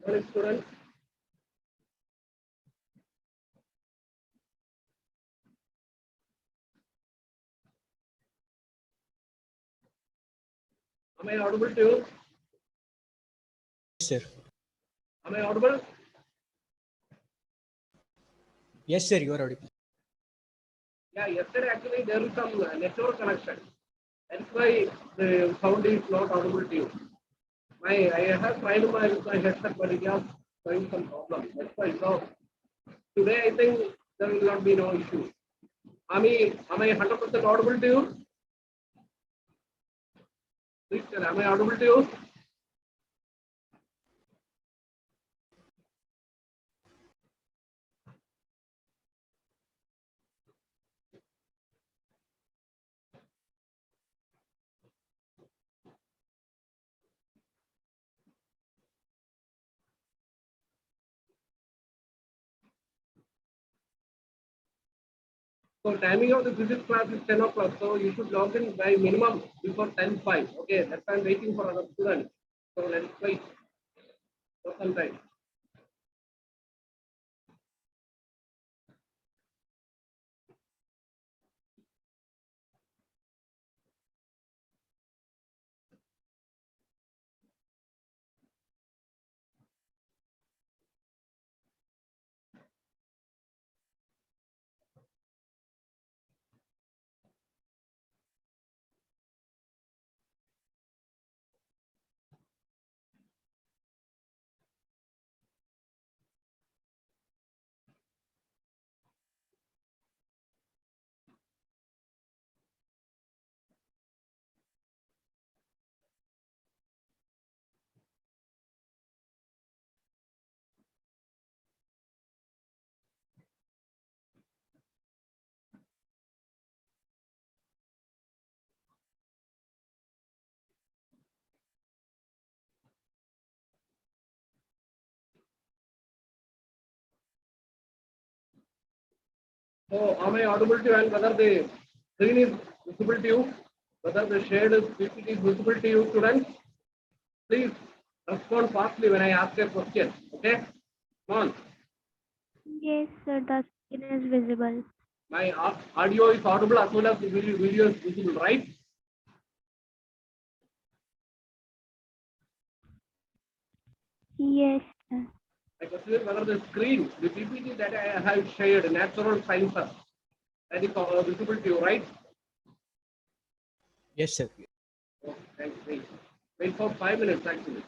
Morning, students. Am I audible to you? Yes, sir. Am I audible? Yes, sir. You are audible. Yeah, yesterday actually there is some network connection. That's why the sound is not audible to you. I have tried my headset, but it has showing some problem. That's why. So today I think there will not be no issue. Am I 100% audible to you? Please tell, am I audible to you? So timing of the physics class is 10 o'clock. So you should log in by minimum before 10:05. Okay, that's why I'm waiting for other students. So let's wait for some time. So am I audible to you and whether the screen is visible to you? Whether the shared PPT is visible to you, students? Please respond fastly when I ask a question. Okay? Come on. Yes, sir, the screen is visible. My audio is audible as well as the video is visible, right? Yes, sir. I consider whether the screen, the PPT that I have shared, natural sciences, that is visible to you, right? Yes, sir. Okay, thanks. Wait for 5 minutes actually.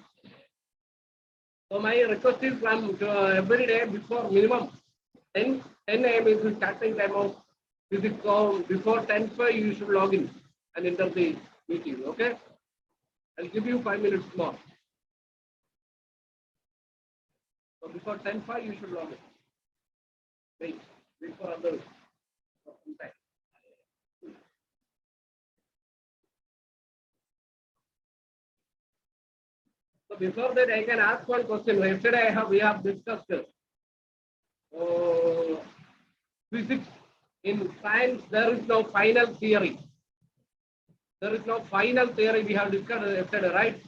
So my request is from every day before minimum 10 a.m. is the starting time of physics. So before 10:05 you should log in and enter the meeting. Okay? I'll give you 5 minutes more. So before 10:05 you should log in. Wait for others. For some time. So before that I can ask one question. Yesterday we have discussed physics. In science there is no final theory. There is no final theory we have discussed yesterday, right?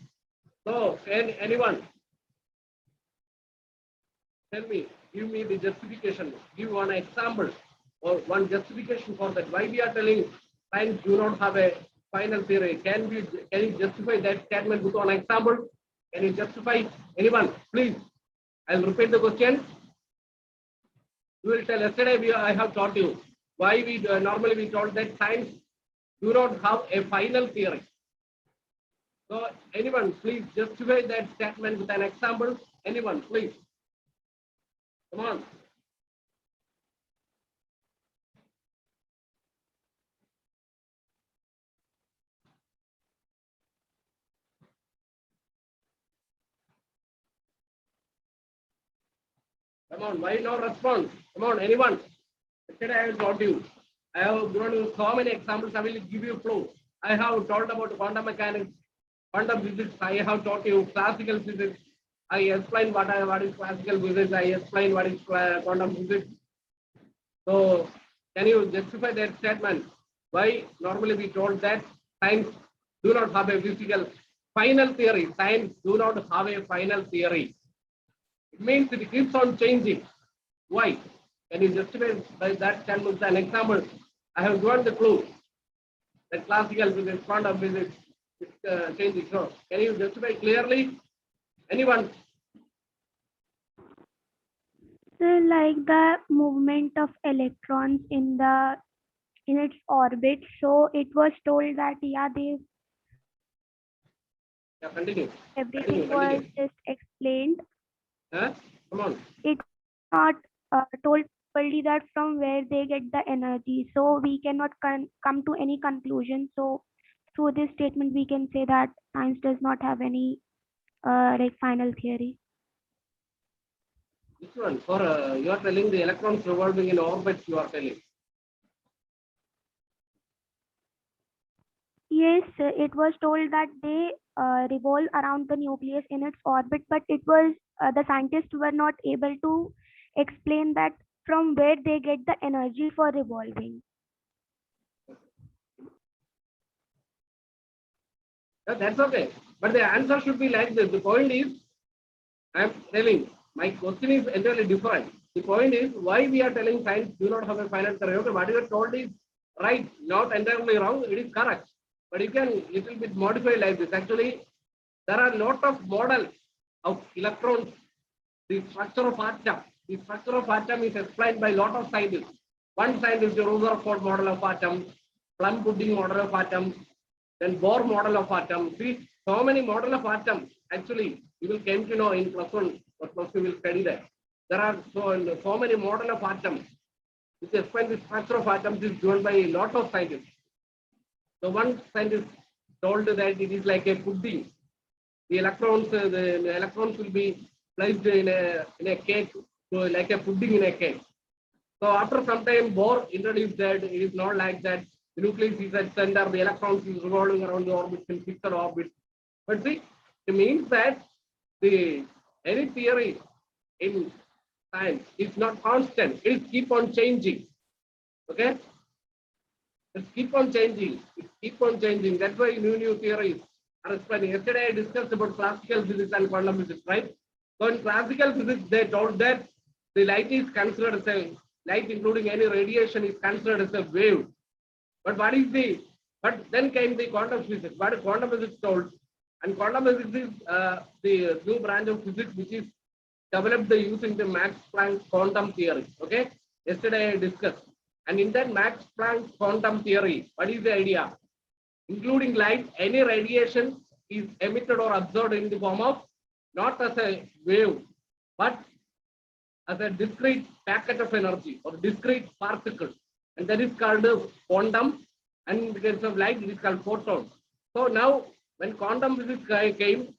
So can anyone tell me, give me the justification, give one example or one justification for that. Why we are telling science do not have a final theory? Can you justify that statement with one example? Can you justify? Anyone, please? I'll repeat the question. You will tell. Yesterday I have taught you why we normally we told that science do not have a final theory. So anyone, please justify that statement with an example. Anyone, please. Come on. Come on, why no response? Come on, anyone? Yesterday I have taught you. I have given you so many examples. I will give you clue. I have told about quantum mechanics, quantum physics. I have taught you classical physics. I explained what is classical physics. I explained what is quantum physics. So, can you justify that statement? Why normally we told that science do not have a physical final theory. Science do not have a final theory. It means it keeps on changing. Why? Can you justify by that? Can with an example? I have given the clue that classical physics, quantum physics is changing. So, can you justify clearly? Anyone? So like the movement of electrons in its orbit. So it was told that yeah, Yeah, continue. everything was Continue. just explained. Huh? Come on. It not told properly that from where they get the energy. So we cannot come to any conclusion. So through this statement, we can say that science does not have any like final theory. Which one? For you are telling the electrons revolving in orbits. You are telling. Yes, it was told that they revolve around the nucleus in its orbit, but it was the scientists were not able to explain that from where they get the energy for revolving. Yeah, that's okay. But the answer should be like this. The point is, I am telling, my question is entirely different. The point is why we are telling science do not have a final theory. Okay, what you are told is right, not entirely wrong, it is correct. But you can little bit modify like this. Actually, there are a lot of models of electrons, the structure of atom. The structure of atom is explained by a lot of scientists. One scientist, the Rutherford model of atom, plum pudding model of atom, then Bohr model of atom. See, so many model of atom. Actually, you will came to know in plus one or plus two will study that. There are so many model of atom. Which explain the structure of atoms is given by a lot of scientists. So one scientist told that it is like a pudding. The electrons will be placed in a cake, so like a pudding in a cake. So after some time, Bohr introduced that it is not like that. The nucleus is at center, the electrons is revolving around the orbit in fixed orbit. But see, it means that the any theory in science is not constant. It will keep on changing. Okay? It keep on changing. It keep on changing. That's why new theories are explaining. Yesterday I discussed about classical physics and quantum physics, right? So in classical physics, they told that the light is considered as a light, including any radiation, is considered as a wave. But what is the? But then came the quantum physics. What is quantum physics told? And quantum physics is the new branch of physics which is developed using the Max Planck quantum theory. Okay. Yesterday I discussed. And in that Max Planck quantum theory, what is the idea? Including light, any radiation is emitted or absorbed in the form of not as a wave, but as a discrete packet of energy or discrete particle. And that is called quantum. And in the case of light, it is called photon. So now, when quantum physics came,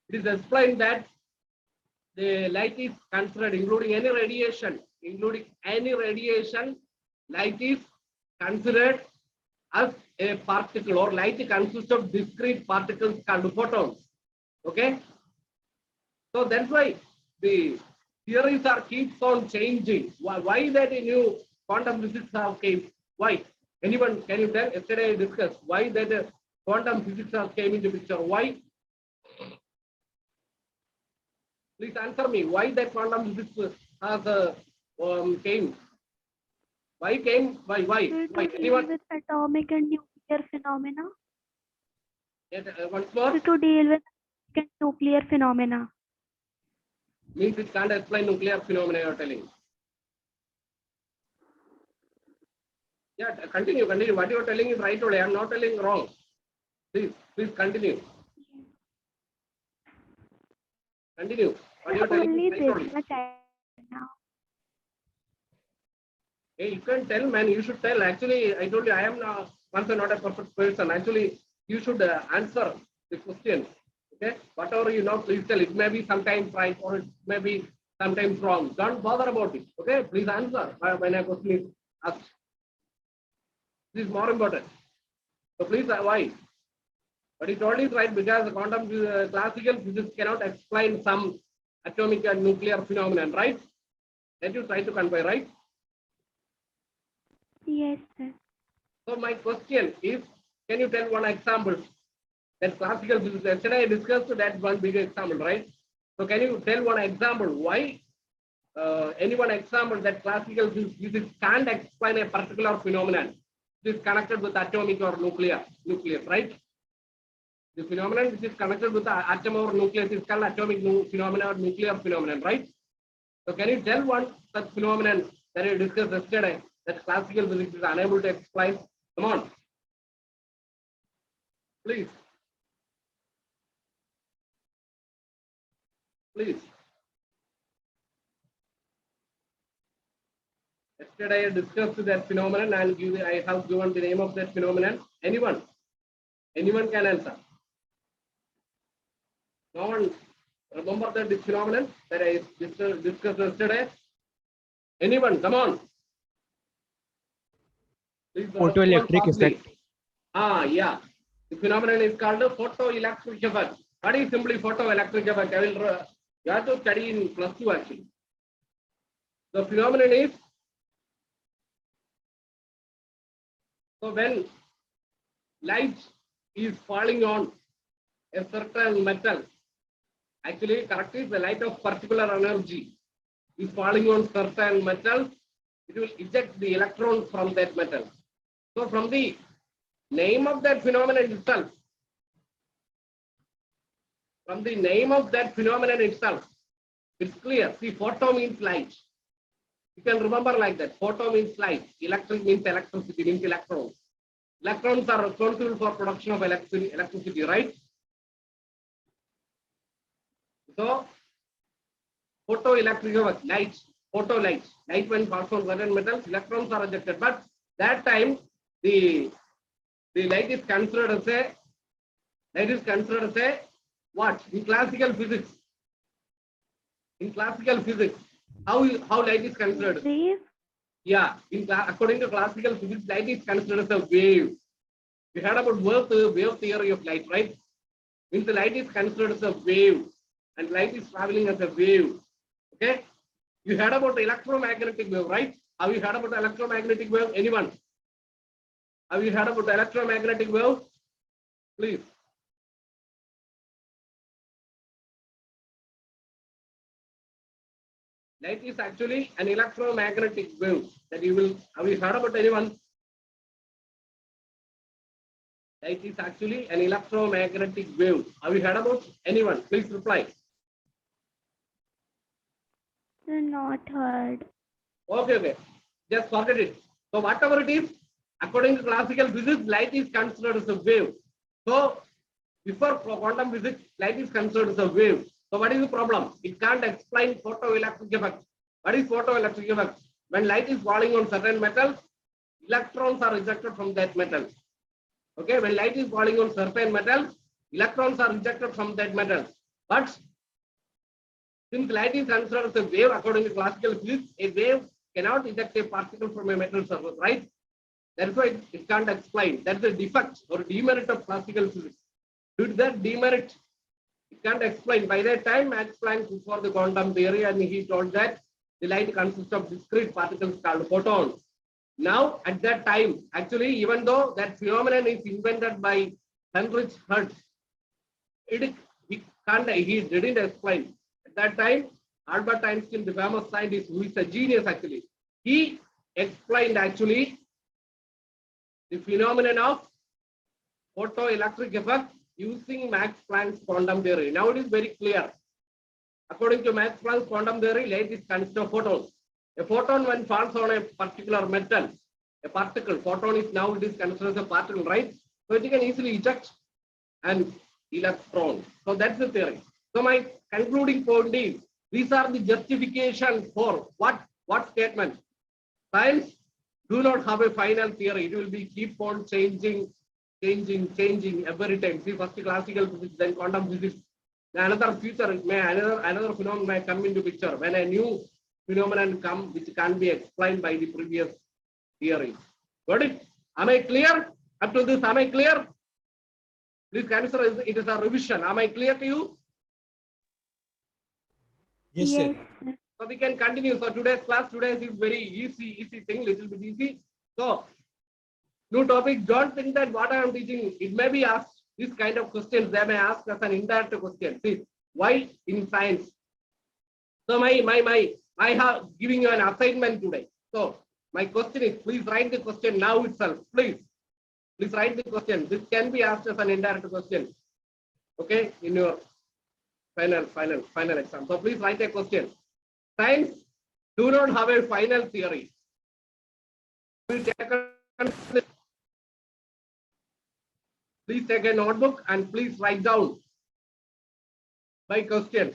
it is explained that the light is considered, including any radiation, light is considered as a particle, or light consists of discrete particles called photons. Okay. So that's why the theories are keeps on changing. Why that a new quantum physics have came? Why? Anyone can you tell? Yesterday I discussed why that quantum physics have came into picture. Why? Please answer me. Why that quantum physics has came? Why came? Why? To Why? deal Anyone? with atomic and nuclear phenomena. Once more. To deal with nuclear phenomena. Means it can't explain nuclear phenomena you're telling. Yeah, continue. What you're telling is right only. I'm not telling wrong. Please continue. Continue. What you're telling Only is right this only. much I now. Hey, you can tell, man. You should tell. Actually, I told you I am not a perfect person. Actually, you should answer the question. Okay, whatever you know, please tell. It may be sometimes right or it may be sometimes wrong. Don't bother about it. Okay, please answer when a question is asked. This is more important. So please, why? But it all is right because quantum classical physics cannot explain some atomic and nuclear phenomenon, right? That you try to convey, right? Yes, sir. So my question is, can you tell one example that classical physics? Yesterday I discussed that one big example, right? So can you tell one example why any one example that classical physics can't explain a particular phenomenon which is connected with atomic or nucleus, right? The phenomenon which is connected with the atom or nucleus is called atomic phenomenon or nuclear phenomenon, right? So can you tell one such phenomenon that you discussed yesterday that classical physics is unable to explain? Come on, please. Please. Yesterday I discussed that phenomenon and I have given the name of that phenomenon. Anyone? Anyone can answer. No one remember that phenomenon that I discussed yesterday? Anyone? Come on. Please respond Photoelectric fastly. effect. Yeah. The phenomenon is called photoelectric effect. What is simply photoelectric effect? You have to study in +2 actually. The phenomenon is, so when light is falling on a certain metal, actually correct is the light of particular energy is falling on certain metal, it will eject the electrons from that metal. So from the name of that phenomenon itself, it's clear. See, photo means light. You can remember like that. Photo means light. Electric means electricity, means electrons. Electrons are responsible for production of electricity, right? So, photoelectric light, photo light. Light when falls on certain metals, electrons are ejected. But that time, the light is considered as a what? In classical physics, how light is considered? Wave. Yeah, according to classical physics, light is considered as a wave. We heard about wave theory of light, right? Means the light is considered as a wave, and light is traveling as a wave. Okay? You heard about electromagnetic wave, right? Have you heard about electromagnetic wave? Anyone? Have you heard about electromagnetic wave? Please. Light is actually an electromagnetic wave that you will. Have you heard about anyone? Light is actually an electromagnetic wave. Have you heard about anyone? Please reply. Not heard. Okay. Just forget it. So whatever it is, according to classical physics, light is considered as a wave. So before quantum physics, light is considered as a wave. So what is the problem? It can't explain photoelectric effect. What is photoelectric effect? When light is falling on certain metals, electrons are ejected from that metal. Okay, when light is falling on certain metals, electrons are ejected from that metal. But since light is considered as a wave, according to classical physics, a wave cannot eject a particle from a metal surface, right? That's why it can't explain. That's the defect or demerit of classical physics. Due to that demerit, it can't explain. By that time, Max Planck put for the quantum theory, and he told that the light consists of discrete particles called photons. Now, at that time, actually, even though that phenomenon is invented by Heinrich Hertz, he didn't explain. At that time, Albert Einstein, the famous scientist, who is a genius actually, he explained actually the phenomenon of photoelectric effect using Max Planck's quantum theory. Now it is very clear. According to Max Planck's quantum theory, light is consist of photons. A photon, when falls on a particular metal, a particle, photon is now it is considered as a particle, right? So it can easily eject an electron. So that's the theory. So my concluding point is, these are the justification for what statement? Science do not have a final theory. It will be keep on changing every time. See, first classical physics, then quantum physics. Then another phenomenon may come into picture when a new phenomenon come which can be explained by the previous theory. Got it? Am I clear? Up to this, am I clear? Please answer. It is a revision. Am I clear to you? Yes, sir. So we can continue. So today's is very easy thing, little bit easy. So new topic. Don't think that what I am teaching, it may be asked this kind of questions. They may ask as an indirect question. See, Why in science? So I have giving you an assignment today. So my question is, please write the question now itself. Please write the question. This can be asked as an indirect question. Okay, in your final exam. So please write a question. Science do not have a final theory. Please take a notebook and please write down my question.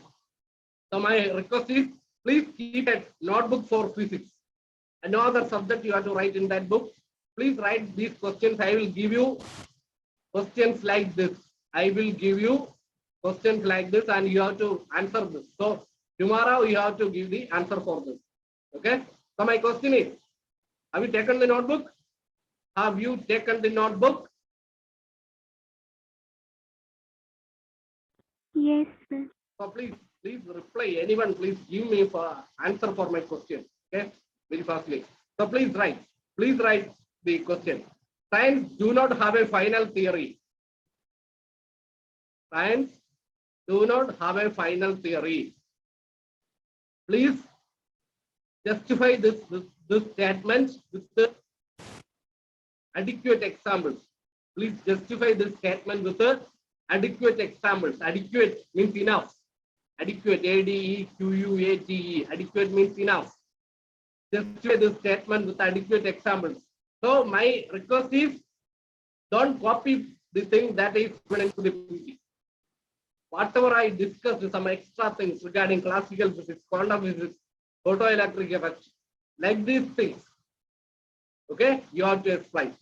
So my request is, please keep a notebook for physics. And no other subject you have to write in that book. Please write these questions. I will give you questions like this. I will give you questions like this and you have to answer this. So tomorrow you have to give the answer for this. Okay. So my question is, have you taken the notebook? Have you taken the notebook? Yes, sir. So please reply. Anyone, please give me for answer for my question. Okay, very fastly. So please write the question. Science do not have a final theory. Science do not have a final theory. Please justify this statement with the adequate examples. Please justify this statement with the adequate examples. Adequate means enough. Adequate, ADEQUATE. Adequate means enough. Justify this statement with adequate examples. So my request is, don't copy the thing that is given into the PPT. Whatever I discussed, some extra things regarding classical physics, quantum physics, photoelectric effects, like these things. Okay, you have to explain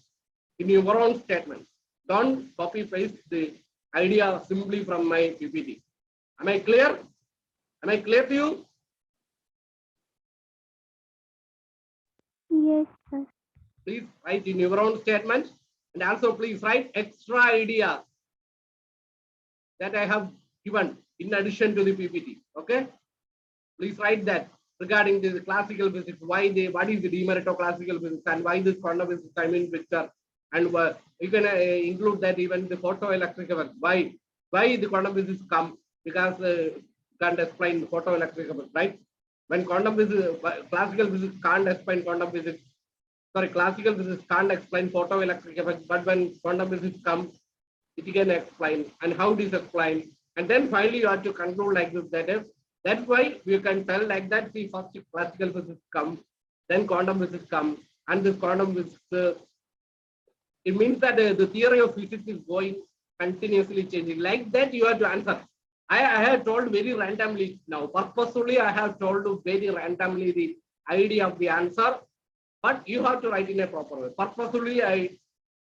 in your own statements. Don't copy paste the idea simply from my PPT. Am I clear? Am I clear to you? Yes, sir. Please write in your own statement, and also please write extra ideas that I have given in addition to the PPT. Okay, please write that regarding the classical physics, what is the demerit of classical physics and why this quantum physics come in picture, and you can include that even the photoelectric effect. Why the quantum physics come? Because can't explain photoelectric effect, right? When quantum physics, classical physics can't explain quantum physics. Sorry, classical physics can't explain photoelectric effect, but when quantum physics comes, it can explain, and how it is explained. And then finally you have to conclude like this. That's why we can tell like that. See, first classical physics comes, then quantum physics comes, and this quantum physics, it means that the theory of physics is going continuously changing. Like that, you have to answer. I have told very randomly now. Purposefully, I have told very randomly the idea of the answer, but you have to write in a proper way. Purposefully, I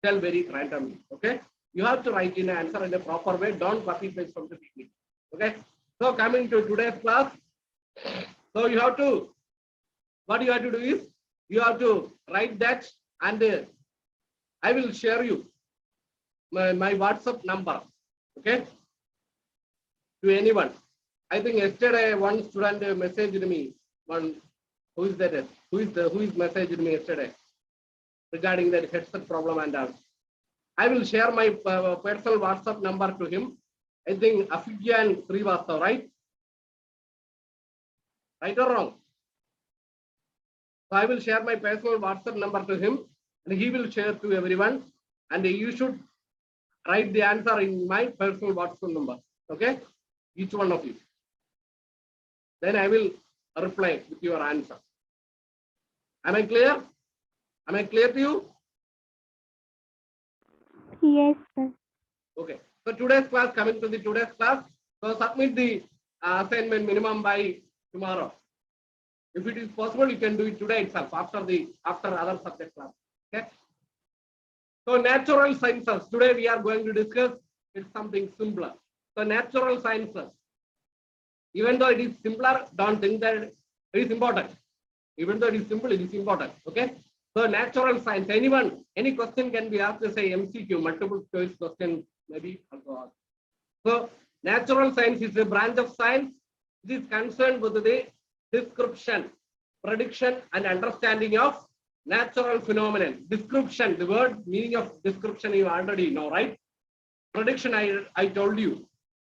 tell very randomly. Okay, you have to write in an answer in a proper way. Don't copy paste from the PPT. Okay. So coming to today's class, so you have to, what you have to do is, you have to write that, and I will share you my WhatsApp number. Okay. To anyone. I think yesterday one student messaged me. Who is that? Who is messaged me yesterday regarding that headset problem and all. I will share my personal WhatsApp number to him. I think Afigyan Srivastav, right? Right or wrong? So I will share my personal WhatsApp number to him, and he will share to everyone. And you should write the answer in my personal WhatsApp number. Okay? Each one of you. Then I will reply with your answer. Am I clear? Am I clear to you? Yes, sir. Okay. So today's class, coming to the today's class, so submit the assignment minimum by tomorrow. If it is possible, you can do it today itself after other subject class. Okay. So natural sciences. Today we are going to discuss it's something simpler. So natural sciences. Even though it is simpler, don't think that it is important. Even though it is simple, it is important. Okay. So natural science. Any question can be asked. Say MCQ, multiple choice question, maybe. So natural science is a branch of science. It is concerned with the description, prediction, and understanding of natural phenomenon. Description, the word meaning of description you already know, right? Prediction, I told you.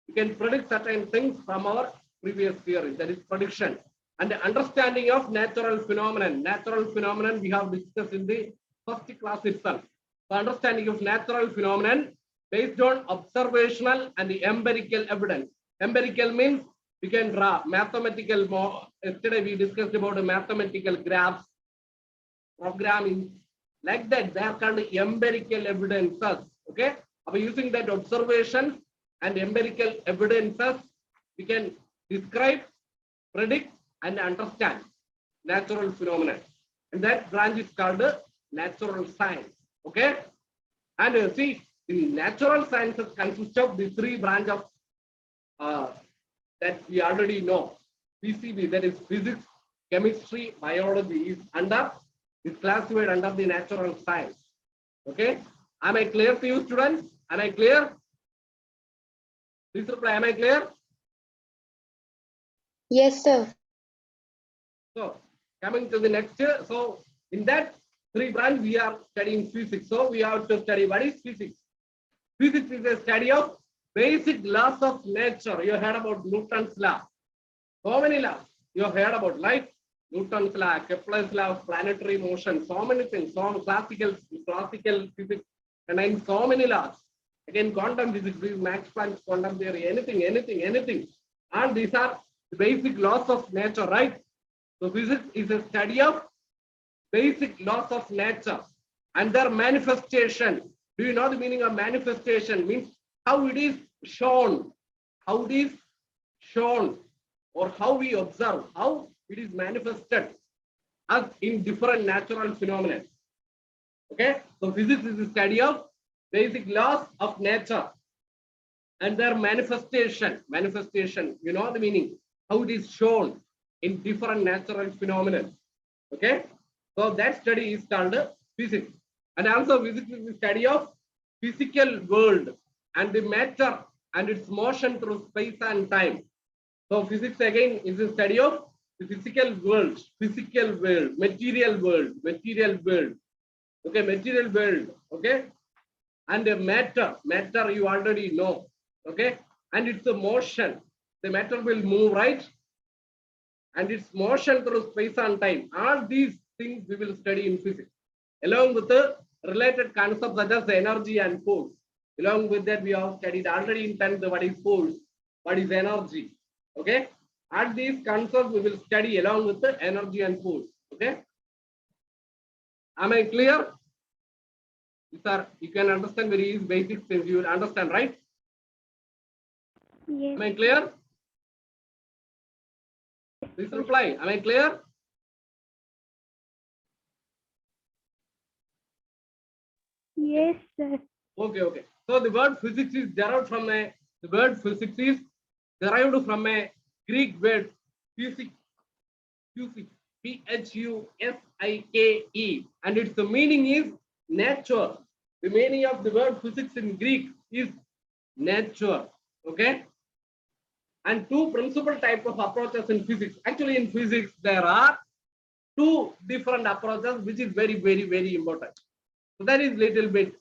We can predict certain things from our previous theory, that is prediction. And the understanding of natural phenomenon. Natural phenomenon we have discussed in the first class itself. The understanding of natural phenomenon based on observational and the empirical evidence. Empirical means we can draw mathematical. Yesterday we discussed about the mathematical graphs, programming, like that. They are called empirical evidences. Okay, by using that observation and empirical evidences, we can describe, predict, and understand natural phenomena. And that branch is called natural science. Okay, and see, the natural sciences consist of the three branches that we already know. PCB, that is physics, chemistry, biology, is classified under the natural science. Okay, am I clear to you, students? Am I clear? Please reply. Am I clear? Yes, sir. So coming to the next year, so in that three branch we are studying physics. So we have to study what is physics. Physics is a study of basic laws of nature. You heard about Newton's law. So many laws you have heard about, like Newton's law, Kepler's law of planetary motion, so many things. So classical physics contains so many laws. Again, quantum physics, Max Planck's quantum theory, anything. And these are the basic laws of nature, right? So physics is a study of basic laws of nature and their manifestation. Do you know the meaning of manifestation? Means how it is shown, or how we observe, how it is manifested as in different natural phenomena. Okay, so physics is the study of basic laws of nature and their manifestation. You know the meaning, how it is shown in different natural phenomena. Okay, so that study is called physics. And also physics is the study of physical world and the matter and its motion through space and time. So physics again is the study of the physical world, material world. Okay, material world. Okay, and the matter you already know. Okay, and it's a motion. The matter will move, right? And its motion through space and time. All these things we will study in physics, along with the related concepts such as energy and force. Along with that, we have studied already in 10th what is force, what is energy. Okay, and these concepts we will study along with the energy and force. Okay, am I clear? Sir, you can understand very basic things. You will understand, right? Yes. Am I clear? Please reply. Am I clear? Yes, sir. Okay. So the word physics is derived from a Greek word physics, P-H-U-S-I-K-E, and its meaning is nature. The meaning of the word physics in Greek is nature. Okay. And two principal types of approaches in physics. Actually, in physics, there are two different approaches, which is very important. So that is little bit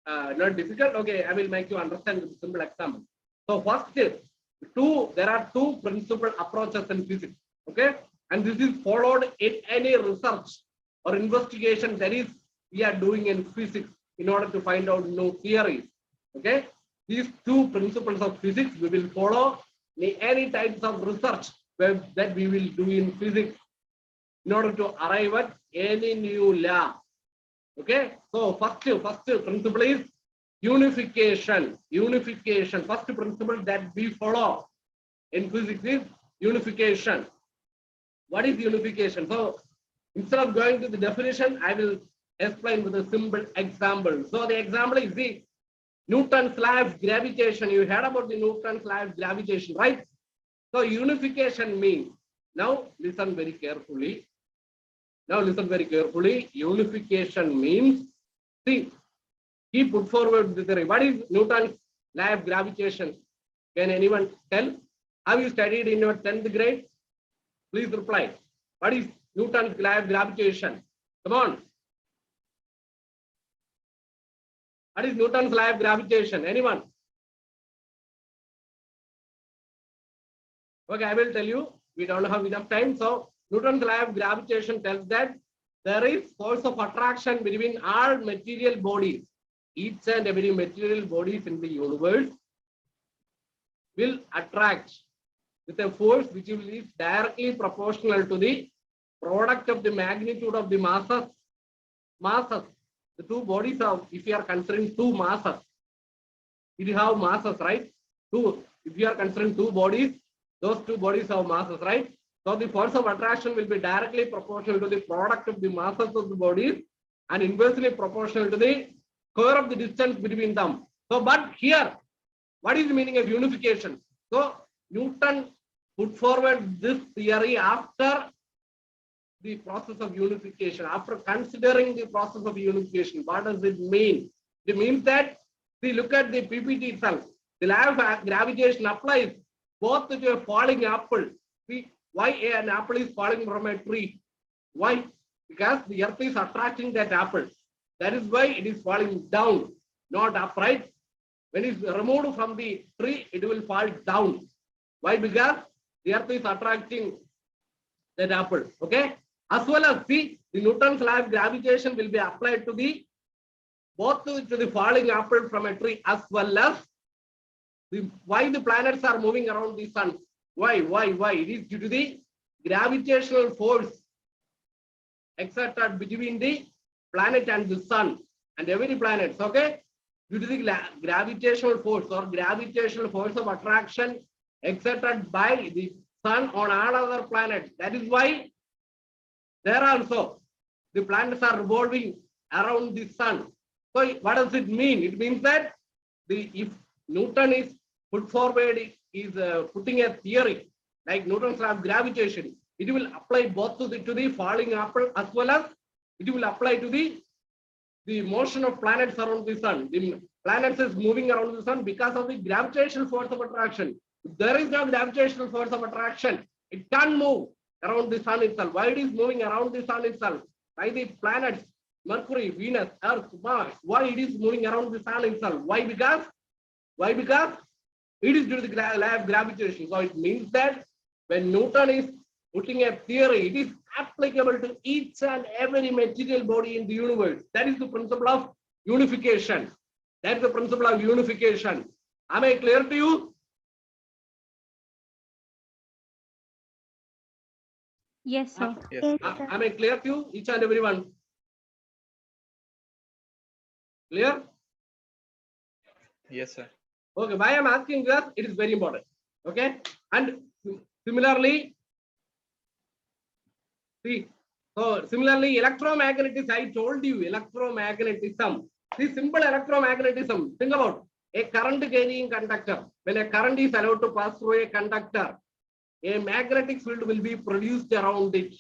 not difficult. Okay, I will make you understand with a simple example. So first, there are two principal approaches in physics. Okay, and this is followed in any research or investigation that is we are doing in physics in order to find out new theories. Okay, these two principles of physics we will follow in any types of research that we will do in physics in order to arrive at any new law. Okay, so first principle is unification. First principle that we follow in physics is unification. What is unification? So instead of going to the definition, I will explain with a simple example. So the example is the Newton's law of gravitation. You heard about the Newton's law of gravitation, right? So unification means, now listen very carefully. Unification means, see, he put forward the theory. What is Newton's law of gravitation? Can anyone tell? Have you studied in your 10th grade? Please reply. What is Newton's law of gravitation? Come on. What is Newton's law of gravitation? Anyone? Okay, I will tell you. We don't have enough time. So Newton's law of gravitation tells that there is force of attraction between all material bodies. Each and every material bodies in the universe will attract with a force which will be directly proportional to the product of the magnitude of the masses. The two bodies have, if you are considering two masses, it have masses, right? Two. If you are considering two bodies, those two bodies have masses, right? So the force of attraction will be directly proportional to the product of the masses of the bodies and inversely proportional to the square of the distance between them. So, but here, what is the meaning of unification? So Newton put forward this theory after the process of unification, after considering the process of unification. What does it mean? It means that, see, look at the PPT itself. The law of gravitation applies both to a falling apple. See, why an apple is falling from a tree? Why? Because the earth is attracting that apple. That is why it is falling down, not upright. When it is removed from the tree, it will fall down. Why? Because the earth is attracting that apple. Okay. As well as, see, the Newton's law of gravitation will be applied to the both to the falling apple from a tree as well as why the planets are moving around the sun. Why? It is due to the gravitational force exerted between the planet and the sun and every planet. Okay. Due to the gravitational force or gravitational force of attraction exerted by the sun on all other planets. That is why there also the planets are revolving around the sun. So what does it mean? It means that if Newton is put forward, is putting a theory like Newton's law of gravitation, it will apply both to the falling apple as well as it will apply to the motion of planets around the sun. The planets is moving around the sun because of the gravitational force of attraction. If there is no gravitational force of attraction, it can't move around the sun itself. Why it is moving around the sun itself? By the planets, Mercury, Venus, Earth, Mars. Why it is moving around the sun itself? Why? Because it is due to the law of gravitation. So it means that when Newton is putting a theory, it is applicable to each and every material body in the universe. That is the principle of unification. That's the principle of unification. Am I clear to you? Yes, sir. Yes. Yes, sir. Am I clear to you, each and everyone? Clear? Yes, sir. Okay, why I'm asking this? It is very important. Okay, and similarly, see, so similarly, electromagnetism, I told you, electromagnetism. See, simple electromagnetism. Think about a current carrying conductor. When a current is allowed to pass through a conductor, a magnetic field will be produced around it.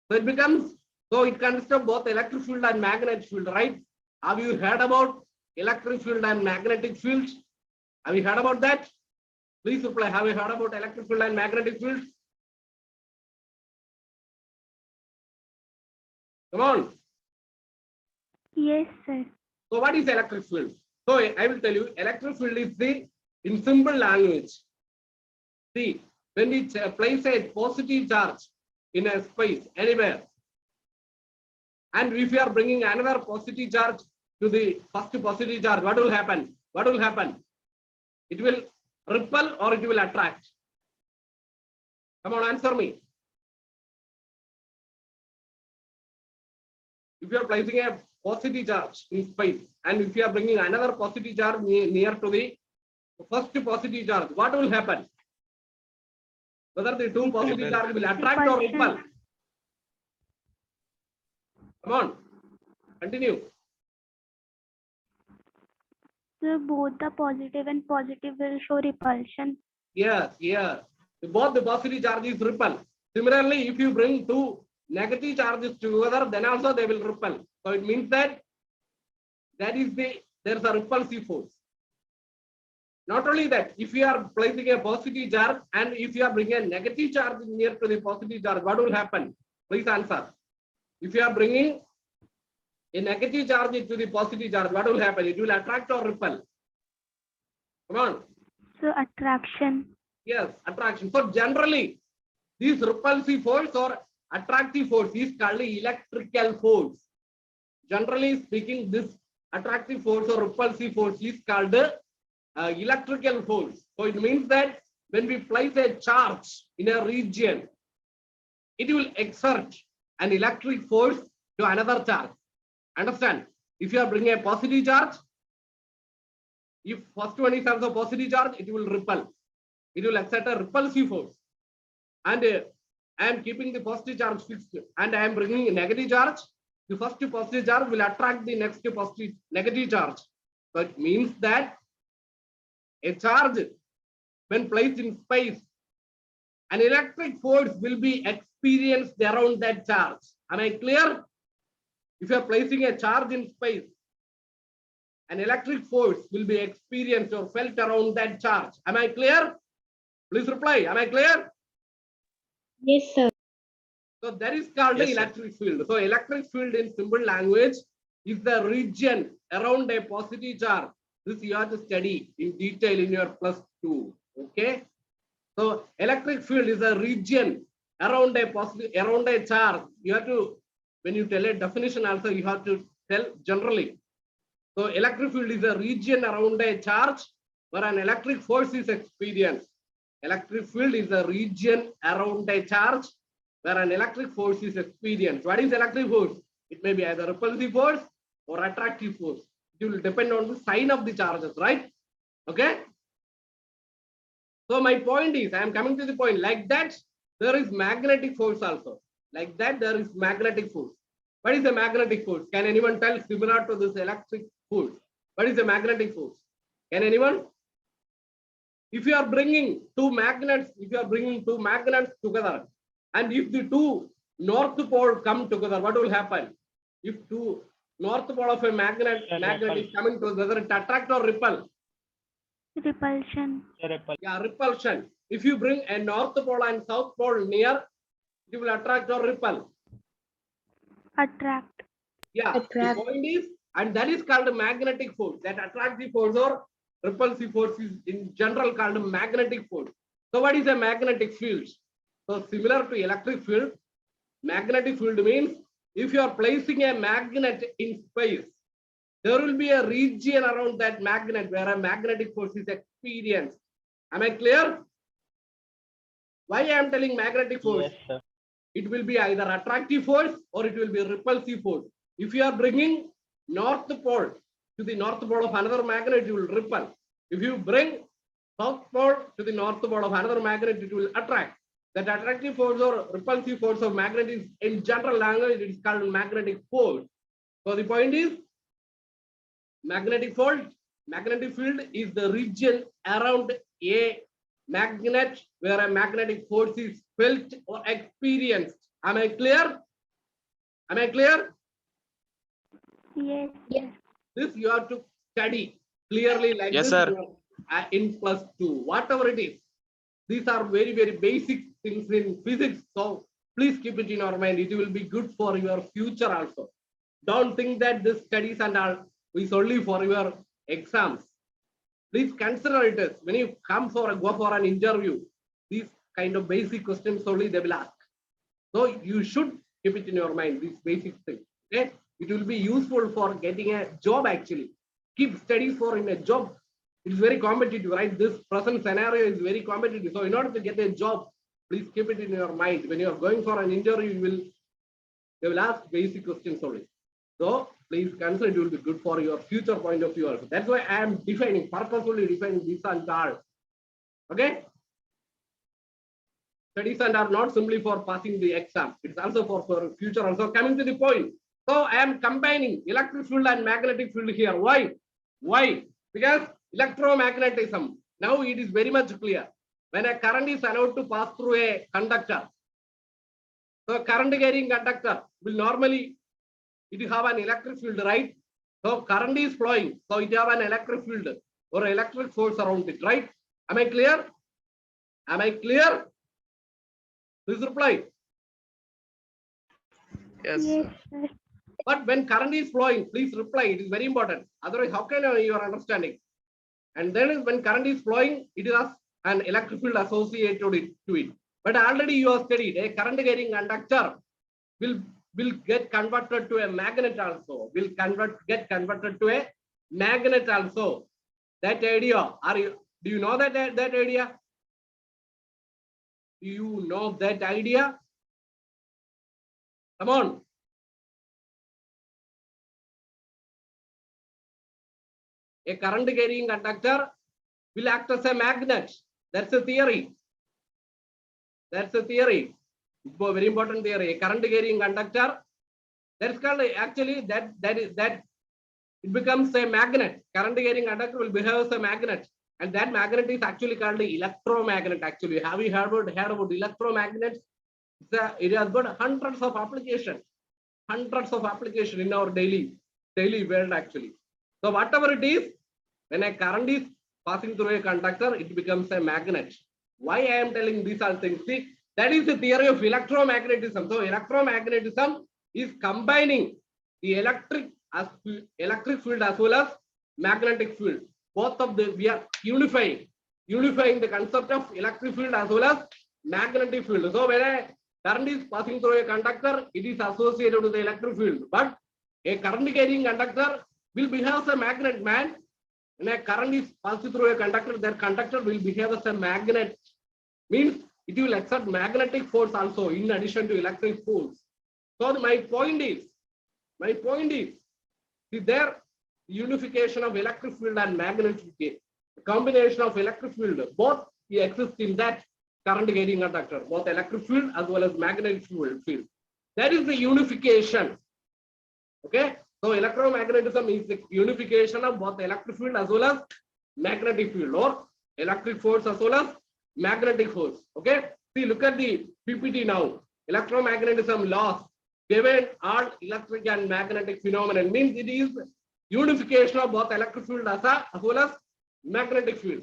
So it becomes, so it consists of both electric field and magnetic field, right? Have you heard about electric field and magnetic field? Have you heard about that? Please reply. Have you heard about electric field and magnetic field? Come on. Yes, sir. So what is electric field? So I will tell you, electric field is in simple language. See, when we place a positive charge in a space anywhere, and if you are bringing another positive charge to the first positive charge, what will happen? What will happen? It will repel or it will attract. Come on, answer me. If you are placing a positive charge in space, and if you are bringing another positive charge near to the first positive charge, what will happen? Whether the two positive charges will attract or repel. Come on, continue. So both the positive and positive will show repulsion. Yes, both the positive charges repel. Similarly, if you bring two negative charges together, then also they will repel. So it means that there's a repulsive force. Not only that, if you are placing a positive charge and if you are bringing a negative charge near to the positive charge, what will happen? Please answer. If you are bringing a negative charge to the positive charge, what will happen? It will attract or repel? Come on. So attraction. Yes, attraction. So generally, this repulsive force or attractive force is called electrical force. Generally speaking, this attractive force or repulsive force is called electrical force. So it means that when we place a charge in a region, it will exert an electric force to another charge. Understand? If you are bringing a positive charge, if first one is also positive charge, it will repel. It will exert a repulsive force. And I am keeping the positive charge fixed, and I am bringing a negative charge. The first positive charge will attract the next positive negative charge. So it means that a charge, when placed in space, an electric force will be experienced around that charge. Am I clear? If you are placing a charge in space, an electric force will be experienced or felt around that charge. Am I clear? Please reply. Am I clear? Yes, sir. So that is called the Yes, sir. electric field. So electric field in simple language is the region around a positive charge. This you have to study in detail in your +2. Okay. So electric field is a region around a charge. You have to, when you tell a definition also, you have to tell generally. So electric field is a region around a charge where an electric force is experienced. Electric field is a region around a charge where an electric force is experienced. What is electric force? It may be either repulsive force or attractive force. It will depend on the sign of the charges, right? Okay. So my point is, I am coming to the point, like that, there is magnetic force also. Like that, there is magnetic force. What is the magnetic force? Can anyone tell, similar to this electric force? What is the magnetic force? Can anyone? If you are bringing two magnets together, and if the two north pole come together, what will happen? If two north pole of a magnet is coming together, it attract or repel? Repulsion. Yeah, repulsion. If you bring a north pole and south pole near, it will attract or repel? Attract. Yeah, Attract. the point is, and that is called magnetic force. That attractive force or repulsive force is in general called magnetic force. So what is a magnetic field? So similar to electric field, magnetic field means if you are placing a magnet in space, there will be a region around that magnet where a magnetic force is experienced. Am I clear? Why I am telling magnetic force? Yes, sir. It will be either attractive force or it will be repulsive force. If you are bringing north pole to the north pole of another magnet, it will repel. If you bring south pole to the north pole of another magnet, it will attract. That attractive force or repulsive force of magnet is, in general language, it is called magnetic force. So the point is, magnetic field is the region around a magnet where a magnetic force is felt or experienced. Am I clear? Am I clear? Yes. Yes. This you have to study clearly like Yes, this sir. in +2, whatever it is. These are very, very basic things in physics. So please keep it in your mind. It will be good for your future also. Don't think that this studies and all is only for your exams. Please consider it as when you go for an interview, these kind of basic questions only they will ask. So you should keep it in your mind, these basic things. Okay? It will be useful for getting a job actually. Keep studies for in a job. It is very competitive, right? This present scenario is very competitive. So in order to get a job, please keep it in your mind. When you are going for an interview, they will ask basic questions only. So please consider it will be good for your future point of view also. That's why I am purposefully defining this and that. Okay? Studies and are not simply for passing the exam. It's also for future also. Coming to the point. So I am combining electric field and magnetic field here. Why? Why? Because electromagnetism, now it is very much clear. When a current is allowed to pass through a conductor, so current carrying conductor will normally, it have an electric field, right? So current is flowing, so it have an electric field or electric force around it, right? Am I clear? Am I clear? Please reply. Yes, Yes, sir. sir. But when current is flowing, please reply. It is very important. Otherwise, how can you are understanding? And then when current is flowing, it has and electric field associated to it. But already you have studied a current carrying conductor will get converted to a magnet also. Get converted to a magnet also. That idea, do you know that idea? Do you know that idea? Come on. A current carrying conductor will act as a magnet. That's a theory. That's a theory. Very important theory. A current carrying conductor. That's called actually that it becomes a magnet. Current carrying conductor will behave as a magnet, and that magnet is actually called the electromagnet. Actually, have you heard about electromagnets? It has got hundreds of applications in our daily world actually. So whatever it is, when a current is passing through a conductor, it becomes a magnet. Why I am telling these all things? See, that is the theory of electromagnetism. So electromagnetism is combining the electric field as well as magnetic field. Both of the we are unifying the concept of electric field as well as magnetic field. So when a current is passing through a conductor, it is associated with the electric field. But a current carrying conductor will behave as a magnet, man. When a current is passing through a conductor, that conductor will behave as a magnet. Means it will exert magnetic force also in addition to electric force. So my point is, is there unification of electric field and magnetic field, combination of electric field, both exist in that current carrying conductor, both electric field as well as magnetic field. That is the unification. Okay, so electromagnetism is the unification of both electric field as well as magnetic field, or electric force as well as magnetic force. Okay, see, look at the PPT now. Electromagnetism laws given all electric and magnetic phenomenon, means it is unification of both electric field as well as magnetic field.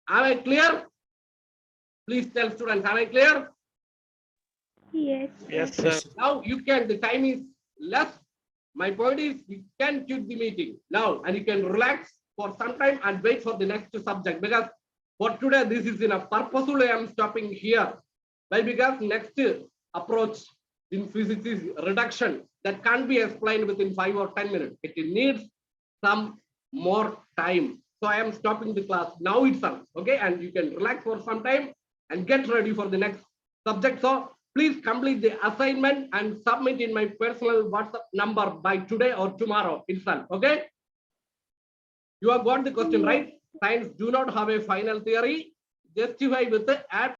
Am I clear? Please tell students, am I clear? Yes. Yes, sir. Yes, Now you can, the time is less. My point is, you can quit the meeting now and you can relax for some time and wait for the next subject, because for today this is enough. Purposefully I am stopping here. Why? Because next approach in physics is reduction. That can't be explained within 5 or 10 minutes. It needs some more time. So I am stopping the class now itself. Okay, and you can relax for some time and get ready for the next subject. So please complete the assignment and submit in my personal WhatsApp number by today or tomorrow itself. Okay, you have got the question, right? Science do not have a final theory. Justify with the